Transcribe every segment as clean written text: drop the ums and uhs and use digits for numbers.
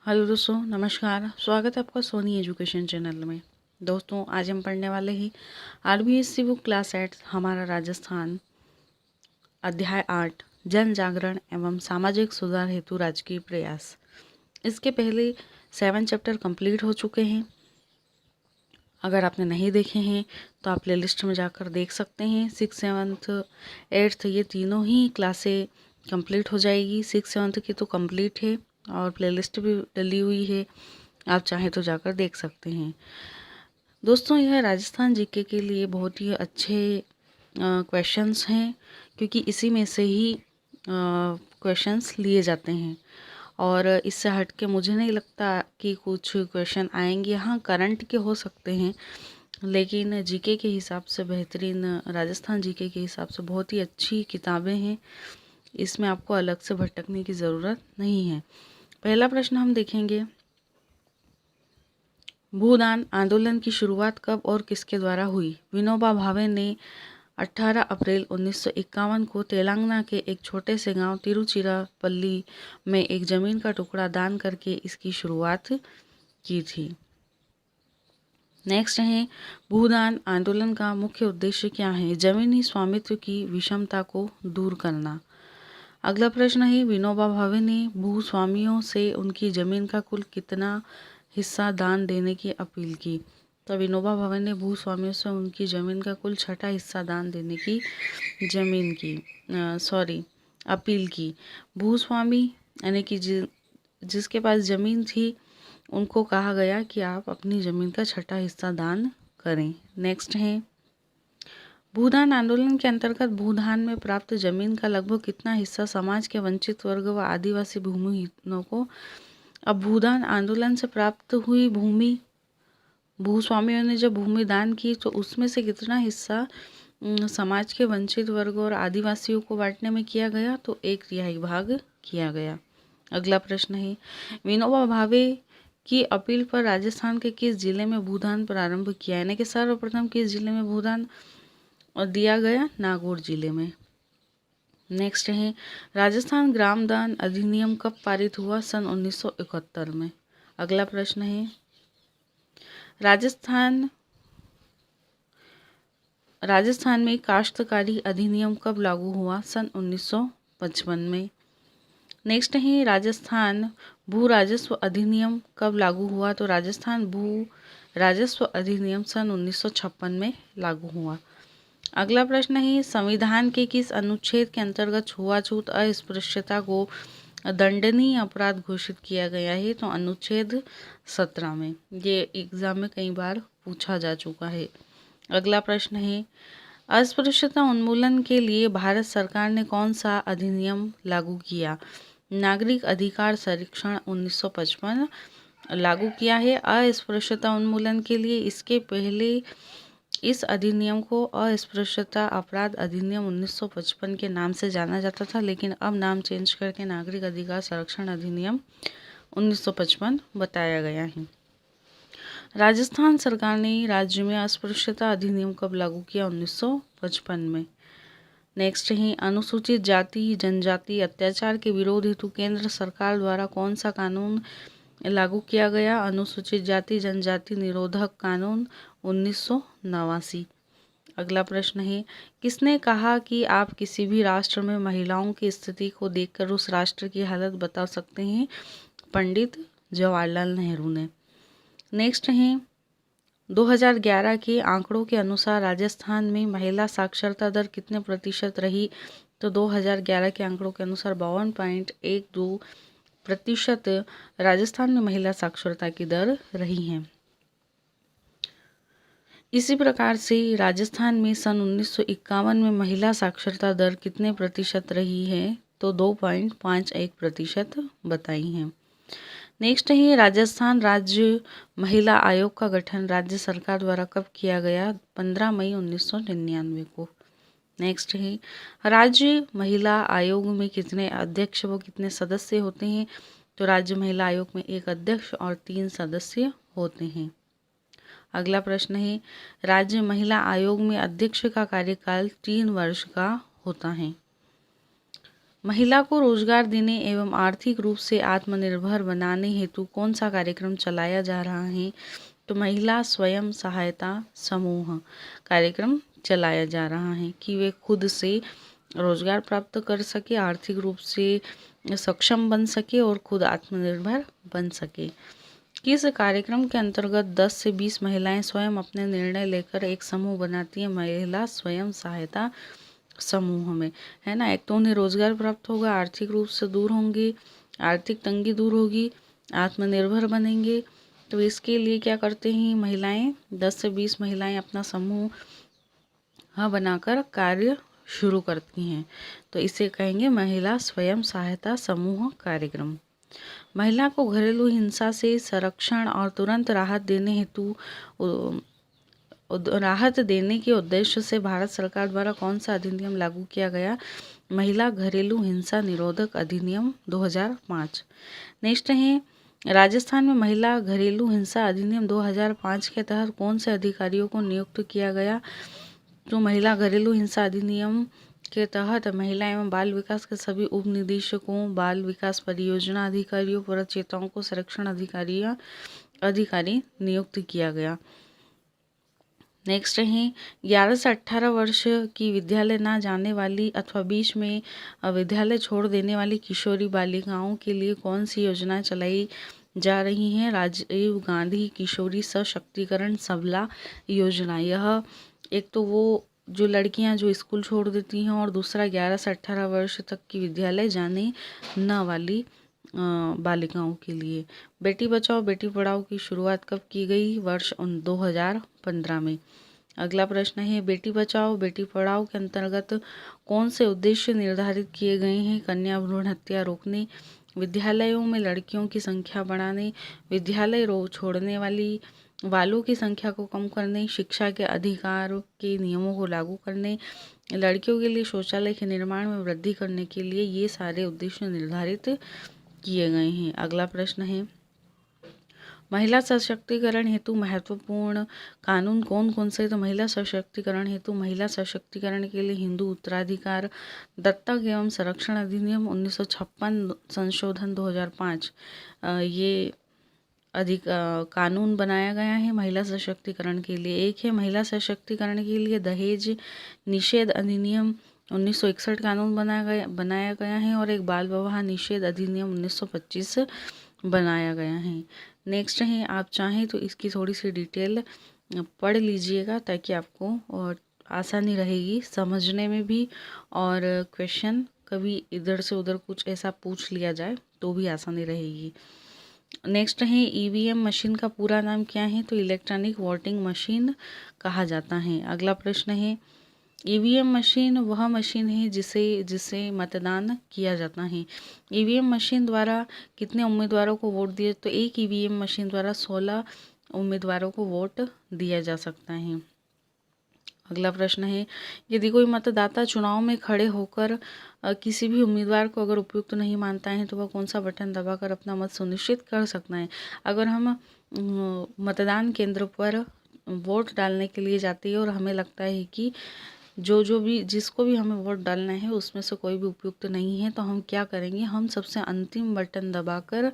Hello दोस्तों, नमस्कार। स्वागत है आपका सोनी एजुकेशन चैनल में। दोस्तों, आज हम पढ़ने वाले हैं आरबीएससी बुक क्लास 8 हमारा राजस्थान, अध्याय 8 जन जागरण एवं सामाजिक सुधार हेतु राजकीय प्रयास। इसके पहले 7 चैप्टर कंप्लीट हो चुके हैं। अगर आपने नहीं देखे हैं तो आप प्ले लिस्ट में जाकर देख सकते हैं। 6, 7, 8 ये तीनों ही क्लासें कंप्लीट हो जाएगी। 6, 7 की तो कंप्लीट है और प्लेलिस्ट भी डली हुई है, आप चाहें तो जाकर देख सकते हैं। दोस्तों, यह राजस्थान जीके के लिए बहुत ही अच्छे क्वेश्चंस हैं, क्योंकि इसी में से ही क्वेश्चंस लिए जाते हैं और इससे हट के मुझे नहीं लगता कि कुछ क्वेश्चन आएंगे। हाँ, करंट के हो सकते हैं, लेकिन जीके के हिसाब से बेहतरीन, राजस्थान जीके के हिसाब से बहुत ही अच्छी किताबें हैं। इसमें आपको अलग से भटकने की ज़रूरत नहीं है। पहला प्रश्न हम देखेंगे, भूदान आंदोलन की शुरुआत कब और किसके द्वारा हुई? विनोबा भावे ने 18 अप्रैल 1951 को तेलंगाना के एक छोटे से गांव तिरुचिरापल्ली में एक जमीन का टुकड़ा दान करके इसकी शुरुआत की थी। नेक्स्ट है, भूदान आंदोलन का मुख्य उद्देश्य क्या है? जमीनी स्वामित्व की विषमता को दूर करना। अगला प्रश्न है, विनोबा भावे ने भूस्वामियों से उनकी जमीन का कुल कितना हिस्सा दान देने की अपील की? तो विनोबा भावे ने भूस्वामियों से उनकी जमीन का कुल 6ठा हिस्सा दान देने की अपील की। भूस्वामी यानी कि जिसके पास जमीन थी, उनको कहा गया कि आप अपनी जमीन का 6ठा हिस्सा दान करें। नेक्स्ट है, भूदान आंदोलन के अंतर्गत भूदान में प्राप्त जमीन का लगभग कितना हिस्सा समाज के वंचित वर्ग व आदिवासी भूमिहीनों को? अब भूदान आंदोलन से प्राप्त हुई भूमि, भूस्वामियों ने जब भूमि दान की तो उसमें से कितना हिस्सा समाज के वंचित वर्ग और आदिवासियों को बांटने में किया गया? तो 1/3 भाग किया गया। अगला प्रश्न है, विनोबा भावे की अपील पर राजस्थान के किस जिले में भूदान प्रारंभ किया? यानी कि सर्वप्रथम किस जिले में भूदान और दिया गया? नागौर जिले में। नेक्स्ट है, राजस्थान ग्राम दान अधिनियम कब पारित हुआ? सन 1971 में। अगला प्रश्न है, राजस्थान में काश्तकारी अधिनियम कब लागू हुआ? सन 1955 में। नेक्स्ट है, राजस्थान भू राजस्व अधिनियम कब लागू हुआ? तो राजस्थान भू राजस्व अधिनियम सन 1956 में लागू हुआ। अगला प्रश्न है, संविधान के किस अनुच्छेद के अंतर्गत छुआछूत अस्पृश्यता को दंडनीय अपराध घोषित किया गया है? तो अनुच्छेद 17 में। ये एग्जाम में कई बार पूछा जा चुका है। अगला प्रश्न है, अस्पृश्यता उन्मूलन के लिए भारत सरकार ने कौन सा अधिनियम लागू किया? नागरिक अधिकार संरक्षण 1955 लागू किया है अस्पृश्यता उन्मूलन के लिए। इसके पहले इस अधिनियम को अस्पृश्यता अपराध अधिनियम 1955 के नाम से जाना जाता था, लेकिन अब नाम चेंज करके नागरिक अधिकार संरक्षण अधिनियम 1955 बताया गया है। राजस्थान सरकार ने राज्य में अस्पृश्यता अधिनियम कब लागू किया? 1955 में। नेक्स्ट है, अनुसूचित जाति जनजाति अत्याचार के विरोध हेतु केंद्र सरकार द्वारा कौन सा कानून लागू किया गया? अनुसूचित जाति जनजाति निरोधक कानून 1989। अगला प्रश्न है, किसने कहा कि आप किसी भी राष्ट्र में महिलाओं की स्थिति को देखकर उस राष्ट्र की हालत बता सकते हैं? पंडित जवाहरलाल नेहरू ने। नेक्स्ट है, 2011 के आंकड़ों के अनुसार राजस्थान में महिला साक्षरता दर कितने प्रतिशत रही? तो 2011 के आंकड़ों के अनुसार 52.12% राजस्थान में महिला साक्षरता की दर रही है। इसी प्रकार से राजस्थान में सन 1951 में महिला साक्षरता दर कितने प्रतिशत रही है? तो 2.51% बताई है। नेक्स्ट है, राजस्थान राज्य महिला आयोग का गठन राज्य सरकार द्वारा कब किया गया? 15 मई 1999 को। नेक्स्ट है, राज्य महिला आयोग में कितने अध्यक्ष व कितने सदस्य होते हैं? तो राज्य महिला आयोग में 1 अध्यक्ष और 3 सदस्य होते हैं। अगला प्रश्न है, राज्य महिला आयोग में अध्यक्ष का कार्यकाल 3 वर्ष का होता है। महिला को रोजगार देने एवं आर्थिक रूप से आत्मनिर्भर बनाने हेतु कौन सा कार्यक्रम चलाया जा रहा है? तो महिला स्वयं सहायता समूह कार्यक्रम चलाया जा रहा है कि वे खुद से रोजगार प्राप्त कर सके, आर्थिक रूप से सक्षम बन सके और खुद आत्मनिर्भर बन सके। किस कार्यक्रम के अंतर्गत 10 से 20 महिलाएं स्वयं अपने निर्णय लेकर एक समूह बनाती हैं? महिला स्वयं सहायता समूह में, है ना। एक तो उन्हें रोजगार प्राप्त होगा, आर्थिक रूप से दूर होंगे, आर्थिक तंगी दूर होगी, आत्मनिर्भर बनेंगे। तो इसके लिए क्या करते हैं महिलाएं, 10 से 20 महिलाएं अपना समूह बनाकर कार्य शुरू करती हैं। तो इसे कहेंगे महिला स्वयं सहायता समूह कार्यक्रम। महिला को घरेलू हिंसा से संरक्षण और तुरंत राहत देने के उद्देश्य से भारत सरकार द्वारा कौन सा अधिनियम लागू किया गया? महिला घरेलू हिंसा निरोधक अधिनियम 2005। नेक्स्ट है, राजस्थान में महिला घरेलू हिंसा अधिनियम 2005 के तहत कौन से अधिकारियों को नियुक्त किया गया? तो महिला घरेलू हिंसा अधिनियम के तहत महिला एवं बाल विकास के सभी उप निदेशकों, बाल विकास परियोजना अधिकारियों, प्रचेताओं को संरक्षण अधिकारी नियुक्त किया गया। नेक्स्ट है, 11 से 18 वर्ष की विद्यालय ना जाने वाली अथवा बीच में विद्यालय छोड़ देने वाली किशोरी बालिकाओं के लिए कौन सी योजना चलाई जा रही हैं? राजीव गांधी किशोरी सशक्तिकरण सबला योजना। यह एक तो वो जो लड़कियां जो स्कूल छोड़ देती हैं और दूसरा 11 से 18 वर्ष तक की विद्यालय जाने न वाली बालिकाओं के लिए। बेटी बचाओ बेटी पढ़ाओ की शुरुआत कब की गई? वर्ष 2015 में। अगला प्रश्न है, बेटी बचाओ बेटी पढ़ाओ के अंतर्गत कौन से उद्देश्य निर्धारित किए गए हैं? कन्या भ्रूण हत्या रोकने, विद्यालयों में लड़कियों की संख्या बढ़ाने, विद्यालय छोड़ने वालों की संख्या को कम करने, शिक्षा के अधिकार के नियमों को लागू करने, लड़कियों के लिए शौचालय के निर्माण में वृद्धि करने के लिए ये सारे उद्देश्य निर्धारित किए गए हैं। अगला प्रश्न है, महिला सशक्तिकरण हेतु महत्वपूर्ण कानून कौन कौन से? तो महिला सशक्तिकरण हेतु महिला सशक्तिकरण के लिए हिंदू उत्तराधिकार, दत्तक एवं संरक्षण अधिनियम 1956 संशोधन 2005 ये कानून बनाया गया है महिला सशक्तिकरण के लिए। एक है महिला सशक्तिकरण के लिए दहेज निषेध अधिनियम 1961 कानून बनाया गया है और एक बाल विवाह निषेध अधिनियम 1925 बनाया गया है। नेक्स्ट है, आप चाहें तो इसकी थोड़ी सी डिटेल पढ़ लीजिएगा ताकि आपको और आसानी रहेगी समझने में भी, और क्वेश्चन कभी इधर से उधर कुछ ऐसा पूछ लिया जाए तो भी आसानी रहेगी। नेक्स्ट है, ईवीएम मशीन का पूरा नाम क्या है? तो इलेक्ट्रॉनिक वोटिंग मशीन कहा जाता है। अगला प्रश्न है, ईवीएम मशीन वह मशीन है जिसे मतदान किया जाता है। ईवीएम मशीन द्वारा कितने उम्मीदवारों को वोट दिए? तो एक ईवीएम मशीन द्वारा 16 उम्मीदवारों को वोट दिया जा सकता है। अगला प्रश्न है, यदि कोई मतदाता चुनाव में खड़े होकर किसी भी उम्मीदवार को अगर उपयुक्त नहीं मानता है तो वह कौन सा बटन दबाकर अपना मत सुनिश्चित कर सकता है? अगर हम मतदान केंद्र पर वोट डालने के लिए जाते हैं और हमें लगता है कि जिसको भी हमें वोट डालना है उसमें से कोई भी उपयुक्त नहीं है, तो हम क्या करेंगे, हम सबसे अंतिम बटन दबाकर,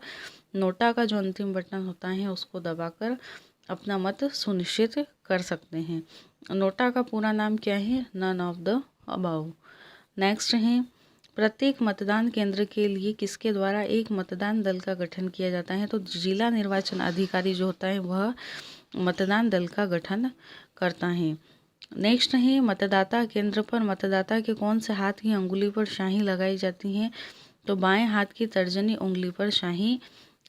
नोटा का जो अंतिम बटन होता है उसको दबाकर अपना मत सुनिश्चित कर सकते हैं। नोटा का पूरा नाम क्या है? None of the above. Next है, प्रत्येक मतदान केंद्र के लिए किसके द्वारा एक मतदान दल का गठन किया जाता है? तो जिला निर्वाचन अधिकारी जो होता है वह मतदान दल का गठन करता है। नेक्स्ट है, मतदाता केंद्र पर मतदाता के कौन से हाथ की अंगुली पर स्याही लगाई जाती है? तो बाएं हाथ की तर्जनी उंगली पर स्याही।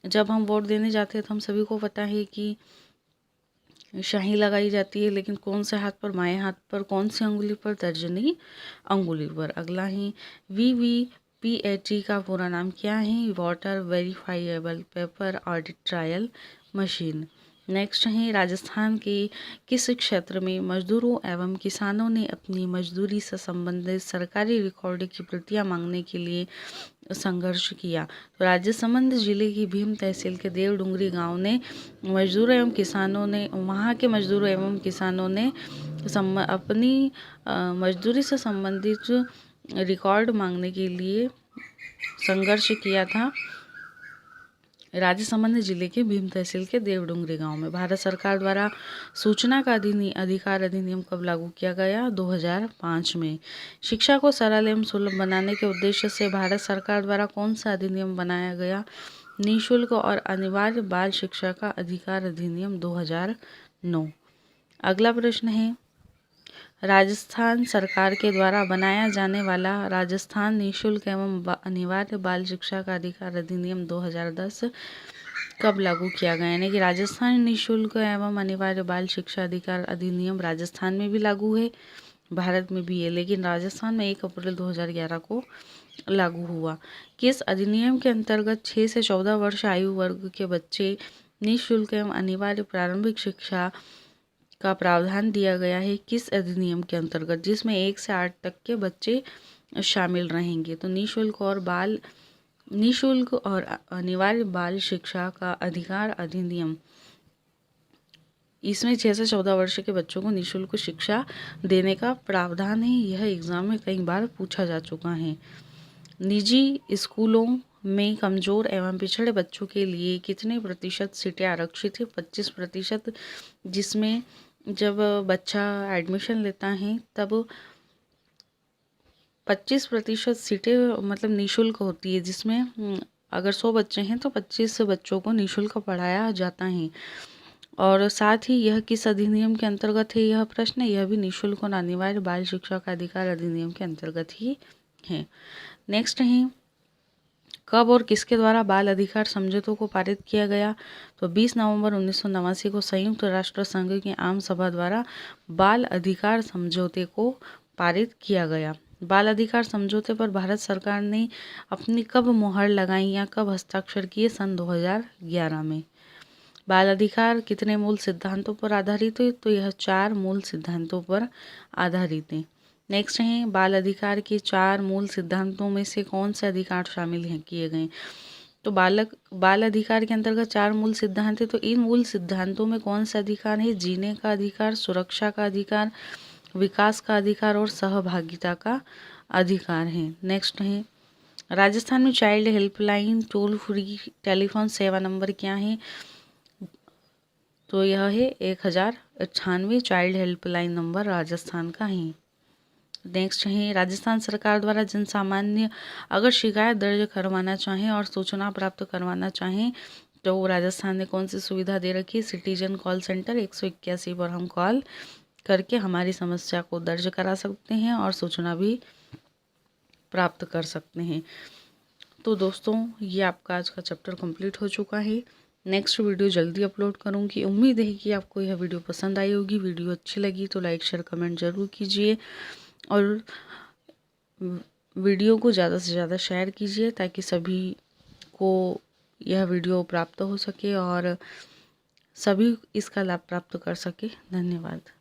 जब हम वोट देने जाते हैं तो हम सभी को पता है कि स्याही लगाई जाती है, लेकिन कौन से हाथ पर? बाएं हाथ पर। कौन सी अंगुली पर? तर्जनी अंगुली पर। अगला है, VVPAT का पूरा नाम क्या है? Water verifiable paper audit trial machine. Next है, राजस्थान के किस क्षेत्र में मजदूरों एवं किसानों ने अपनी मजदूरी से संबंधित सरकारी रिकॉर्ड की प्रतियां मांगने के लिए संघर्ष किया? तो राजसमंद जिले की भीम तहसील के देवडुंगरी गांव ने वहां के मजदूरों एवं किसानों ने अपनी मजदूरी से संबंधित रिकॉर्ड मांगने के लिए संघर्ष किया था राजसमंद जिले के भीम तहसील के देवडुंगरी गांव में। भारत सरकार द्वारा सूचना का अधिकार अधिनियम कब लागू किया गया? 2005 में। शिक्षा को सरल एवं सुलभ बनाने के उद्देश्य से भारत सरकार द्वारा कौन सा अधिनियम बनाया गया? निःशुल्क और अनिवार्य बाल शिक्षा का अधिकार अधिनियम 2009। अगला प्रश्न है, राजस्थान सरकार के द्वारा बनाया जाने वाला राजस्थान निःशुल्क एवं अनिवार्य बाल शिक्षा का अधिकार अधिनियम 2010 कब लागू किया गया? यानी कि राजस्थान निःशुल्क एवं अनिवार्य बाल शिक्षा अधिकार अधिनियम राजस्थान में भी लागू है, भारत में भी है, लेकिन राजस्थान में 1 अप्रैल 2011 को लागू हुआ। किस अधिनियम के अंतर्गत 6 से 14 वर्ष आयु वर्ग के बच्चे निःशुल्क एवं अनिवार्य प्रारंभिक शिक्षा का प्रावधान दिया गया है? किस अधिनियम के अंतर्गत, जिसमें 1 से 8 तक के बच्चे शामिल रहेंगे? तो निःशुल्क और अनिवार्य बाल शिक्षा का अधिकार अधिनियम, इसमें 6 से 14 वर्ष के बच्चों को निःशुल्क शिक्षा देने का प्रावधान है। यह एग्जाम में कई बार पूछा जा चुका है। निजी स्कूलों में कमजोर एवं पिछड़े बच्चों के लिए कितने प्रतिशत सीटें आरक्षित है? 25%, जिसमें जब बच्चा एडमिशन लेता है तब 25% सीटें मतलब निःशुल्क होती है, जिसमें अगर 100 बच्चे हैं तो 25 बच्चों को निःशुल्क पढ़ाया जाता है। और साथ ही यह किस अधिनियम के अंतर्गत है? यह प्रश्न, यह भी निःशुल्क और अनिवार्य बाल शिक्षा का अधिकार अधिनियम के अंतर्गत ही है। नेक्स्ट है, कब और किसके द्वारा बाल अधिकार समझौतों को पारित किया गया? तो 20 नवंबर 1989 को संयुक्त राष्ट्र संघ की आम सभा द्वारा बाल अधिकार समझौते को पारित किया गया। बाल अधिकार समझौते पर भारत सरकार ने अपनी कब मुहर लगाई या कब हस्ताक्षर किए? सन 2011 में। बाल अधिकार कितने मूल सिद्धांतों पर आधारित है? तो यह 4 मूल सिद्धांतों पर आधारित है। नेक्स्ट है, बाल अधिकार के 4 मूल सिद्धांतों में से कौन से अधिकार शामिल हैं किए गए? तो बाल अधिकार के अंतर्गत 4 मूल सिद्धांत है, तो इन मूल सिद्धांतों में कौन सा अधिकार है? जीने का अधिकार, सुरक्षा का अधिकार, विकास का अधिकार और सहभागिता का अधिकार है। नेक्स्ट है, राजस्थान में child helpline toll free telephone सेवा नंबर क्या है? तो यह है 1098 चाइल्ड हेल्पलाइन नंबर राजस्थान का है। नेक्स्ट है, राजस्थान सरकार द्वारा जन सामान्य अगर शिकायत दर्ज करवाना चाहें और सूचना प्राप्त करवाना चाहें तो राजस्थान ने कौन सी सुविधा दे रखी है? सिटीजन कॉल सेंटर 181 पर हम कॉल करके हमारी समस्या को दर्ज करा सकते हैं और सूचना भी प्राप्त कर सकते हैं। तो दोस्तों, ये आपका आज का चैप्टर कंप्लीट हो चुका है। नेक्स्ट वीडियो जल्दी अपलोड करूँगी। उम्मीद है कि आपको यह वीडियो पसंद आई होगी। वीडियो अच्छी लगी तो लाइक शेयर कमेंट ज़रूर कीजिए और वीडियो को ज़्यादा से ज़्यादा शेयर कीजिए ताकि सभी को यह वीडियो प्राप्त हो सके और सभी इसका लाभ प्राप्त कर सके। धन्यवाद।